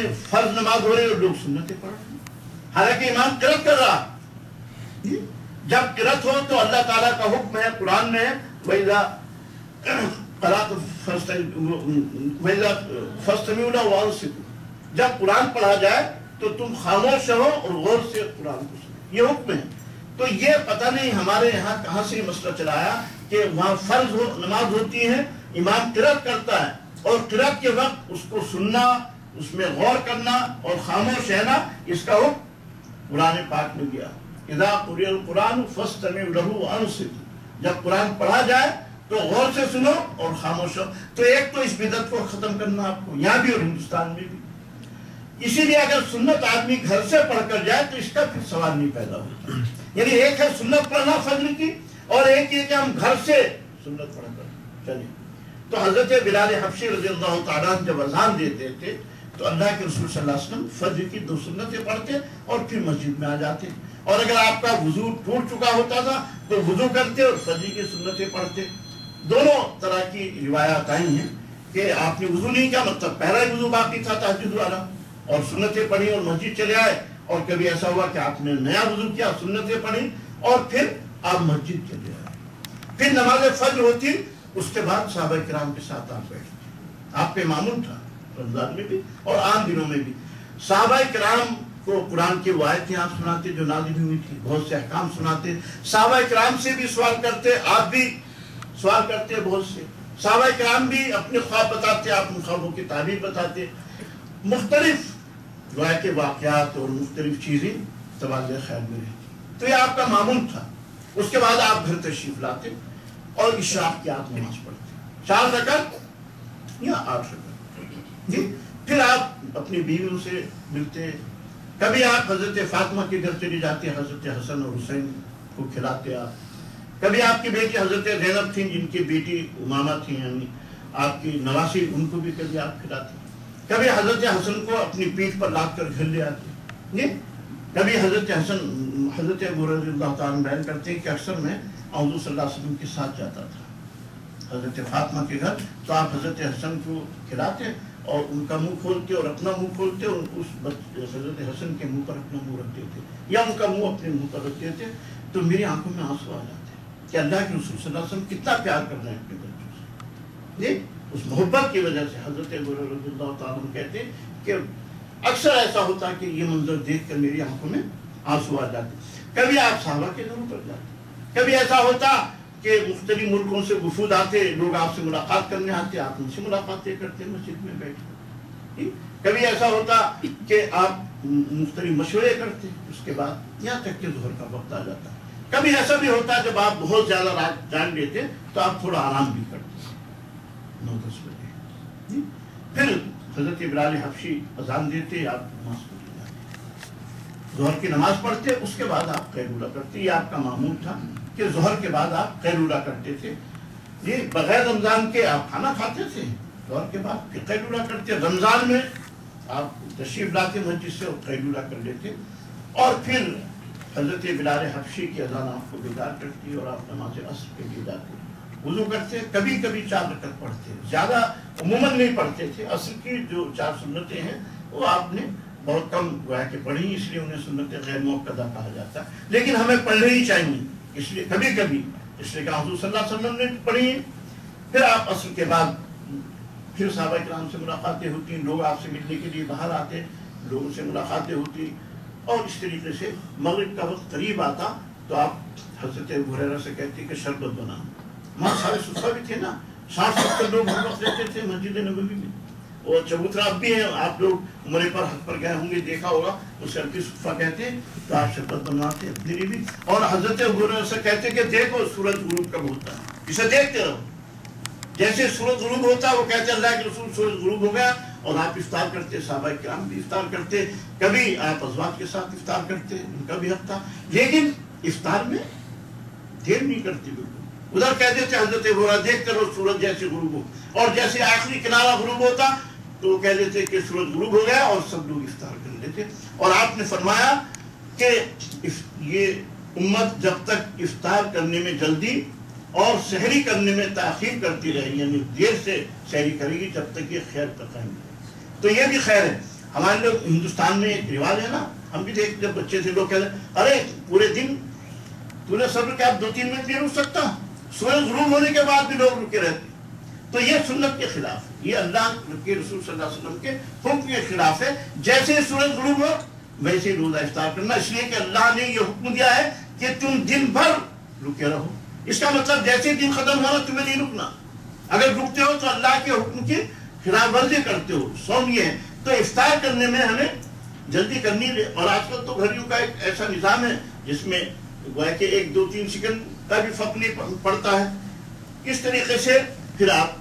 میں فرض نماز ہو رہی اور لوگ سنتیں پڑھ رہے ہیں، حالانکہ امام قرأت کر رہا. جب قرأت ہو تو اللہ تعالیٰ کا حکم ہے قرآن میں ہے وَإِذَا قَرَأْتُمْ فَاسْتَمِعُوا لَهُ وَأَنصِتُوا. جب قرآن پڑھا جائے تو تم خاموش رہو اور غور سے قرآن کو سنو، یہ حکم ہے. تو یہ پتہ نہیں ہمارے یہاں کہاں سے یہ مسئلہ چلا آیا کہ وہاں فرض نماز ہوتی ہے، امام قرأت کرتا ہے اور قرأت کے وقت اس کو سننا، اس میں غور کرنا اور خاموش رہنا، اس کا حکم قرآن پاک میں گیا. اذا قرئ القرآن فاستمعوا له وانصتوا. جب قرآن پڑھا جائے تو غور سے سنو اور خاموش ہو. تو ایک تو اس بدعت کو ختم کرنا آپ کو یہاں بھی اور ہندوستان میں بھی. اسی لیے اگر سنت آدمی گھر سے پڑھ کر جائے تو اس کا پھر سوال نہیں پیدا ہوتا. یعنی ایک ہے سنت پڑھنا فجر کی، اور ایک یہ کہ ہم گھر سے سنت پڑھ کر چلیں. تو حضرت بلال حبشی رضی اللہ تعالیٰ جب اذان دیتے تھے تو اللہ کے رسول صلی اللہ علیہ وسلم فجر کی 2 سنتیں پڑھتے اور پھر مسجد میں آ جاتے. اور اگر آپ کا وضو ٹوٹ چکا ہوتا تھا تو وضو کرتے اور فجر کی سنتیں پڑھتے. دونوں طرح کی روایات آئی ہیں کہ آپ نے وضو نہیں کیا، مطلب پہلا ہی وضو باقی تھا تہجد والا، اور سنتیں پڑھی اور مسجد چلے آئے. اور کبھی ایسا ہوا کہ آپ نے نیا وضو کیا، سنتیں پڑھی اور پھر آپ مسجد چلے آئے. پھر نماز فجر ہوتی، اس کے بعد صحابہ کرام کے ساتھ آپ بیٹھتے. آپ پہ معمول تھا رمضان میں بھی اور عام دنوں میں بھی. صحابہ کرام کو قرآن کی وہ آیتیں آپ سناتے جو نازل ہوئی تھی، بہت سے احکام سناتے. صحابہ کرام سے بھی سوال کرتے، آپ بھی سوال کرتے بہت سے. صحابہ کرام بھی اپنے خواب بتاتے، آپ ان خوابوں کی تعبیر بتاتے. مختلف گویا کے واقعات اور مختلف چیزیں تبادلہ خیال میں رہتی. تو یہ آپ کا معمول تھا. اس کے بعد آپ گھر تشریف لاتے اور عشاء کی آپ نماز پڑھتے، 4 رکعت یا 8 رکعت جی. پھر آپ اپنی بیویوں سے ملتے. کبھی آپ حضرت فاطمہ کے گھر چلے جاتے، حضرت حسن اور حسین کو کھلاتے آپ. کبھی آپ کی بیٹی حضرت زینب تھیں جن کی بیٹی امامہ تھیں، یعنی آپ کی نواسی، ان کو بھی کبھی آپ کھلاتے. کبھی حضرت حسن کو اپنی پیٹھ پر لاد کر گھر لے آتے جی. کبھی حضرت حسن، حضرت ابو رضی اللہ تعالیٰ بیان کرتے ہیں کہ اکثر میں حضور صلی اللہ علیہ وسلم کے ساتھ جاتا تھا حضرت فاطمہ کے گھر، تو آپ حضرت حسن کو کھلاتے اور ان کا منہ کھولتے اور اپنا منہ کھولتے اور اس حضرت حسن کے منہ پر اپنا منہ رکھ دیتے یا ان کا منہ اپنے منہ پر رکھ دیتے. تو میری آنکھوں میں آنسو آ جاتے کہ اللہ کے رسول صلی اللہ علیہ وسلم کتنا پیار کر رہے ہیں اپنے بچوں سے جی. اس محبت کی وجہ سے حضرت ابو رضی اللہ تعالیٰ کہتے ہیں کہ اکثر ایسا ہوتا کہ یہ منظر دیکھ کر میری آنکھوں میں آنسو آ جاتے. کبھی آپ صحابہ کے گھروں پر جاتے. کبھی ایسا ہوتا کہ مختلف ملکوں سے وفود آتے، لوگ آپ سے ملاقات کرنے آتے، آپ ان سے ملاقاتیں کرتے مسجد میں بیٹھ کر. کبھی ایسا ہوتا کہ آپ مختلف مشورے کرتے، اس کے بعد یہاں تک کہ ظہر کا وقت آ جاتا. کبھی ایسا بھی ہوتا جب آپ بہت زیادہ رات جان لیتے تو آپ تھوڑا آرام بھی کرتے 9-10 بجے. پھر حضرت بلال حبشی اذان دیتے، آپ نماز پڑھتے جاتے، ظہر کی نماز پڑھتے، اس کے بعد آپ قیلولہ کرتے. یہ آپ کا معمول تھا کہ ظہر کے بعد آپ قیلولہ کرتے تھے. یہ بغیر رمضان کے آپ کھانا کھاتے تھے، ظہر کے بعد پھر قیلولہ کرتے. رمضان میں آپ تشریف لاتے مسجد سے اور قیلولہ کر لیتے. اور پھر حضرت بلال حبشی کی اذان آپ کو بیدار کرتی اور آپ نماز عصر کے لیے جاتے، وضو کرتے. کبھی کبھی 4 رکعت پڑھتے، زیادہ عموماً نہیں پڑھتے تھے. عصر کی جو 4 سنتیں ہیں وہ آپ نے بہت کم گویا کہ پڑھی، اس لیے انہیں سنت غیر موقدہ کہا جاتا ہے. لیکن ہمیں پڑھنے ہی چاہیے، اس لیے کبھی کبھی، اس لیے کہ حضور صلی اللہ علیہ وسلم نے پڑھی. پھر آپ عصر کے بعد پھر صحابہ کرام سے ملاقاتیں ہوتی، لوگ آپ سے ملنے کے لیے باہر آتے، لوگوں سے ملاقاتیں ہوتی. اور اس طریقے سے مغرب کا وقت قریب آتا تو آپ حضرت ابو ہریرہ سے کہتے کہ شربت بنا. وہاں سارے صفحہ بھی تھے نا، 60-70 لوگ ہر وقت رہتے تھے مسجد نبوی میں. اور چبوترا اب بھی ہیں، آپ لوگ عمرے پر حج پر گئے ہوں گے، دیکھا ہوگا، اسے عربی صفحہ کہتے ہیں. تو آپ شربت بنواتے اپنی لیے بھی. اور حضرت ابو ہریرہ سے کہتے کہ دیکھو سورج غروب کب ہوتا ہے، اسے دیکھتے رہو. جیسے سورج غروب ہوتا ہے وہ کہتے اللہ کے رسول سورج غروب ہو گیا، اور آپ افطار کرتے. صحابہ کرام بھی افطار کرتے. کبھی آپ ازواج کے ساتھ افطار کرتے، ان کا بھی حق تھا. لیکن افطار میں دیر نہیں کرتے. بالکل ادھر کہہ دیتے حضرت ابو ہریرہ دیکھتے رہو سورج جیسے غروب ہو. اور جیسے آخری کنارہ غروب ہوتا تو وہ کہہ دیتے کہ سورج غروب ہو گیا، اور سب لوگ افطار کر لیتے. اور آپ نے فرمایا کہ یہ امت جب تک افطار کرنے میں جلدی اور سحری کرنے میں تاخیر کرتی رہے، یعنی دیر سے سحری کرے گی، جب تک یہ خیر کا قائم ہے. تو یہ بھی خیر ہے. ہمارے لوگ ہندوستان میں ایک رواج ہے نا، ہم بھی دیکھتے بچے تھے، لوگ کہتے ہیں ارے پورے دن تو نے صبر کیا 2-3 منٹ نہیں رک سکتا؟ سورج غروب ہونے کے بعد بھی لوگ رکے رہتے. تو یہ سنت کے خلاف ہے، یہ اللہ کے رسول صلی اللہ علیہ وسلم کے حکم کے خلاف ہے. جیسے ہی سورج غروب ہو ویسے ہی روزہ افطار کرنا، اس لیے کہ اللہ نے یہ حکم دیا ہے کہ تم دن بھر رکے رہو. اس کا مطلب جیسے دن ختم ہو تمہیں نہیں رکنا. اگر رکتے ہو تو اللہ کے حکم کی خلاف ورزی کرتے ہو. سوم یہ ہے. تو افطار کرنے میں ہمیں جلدی کرنی ہے. اور آج کل تو گھڑیوں کا ایک ایسا نظام ہے جس میں گویا کہ 1-2-3 سیکنڈ کا بھی فرق نہیں پڑتا ہے. اس طریقے سے پھر آپ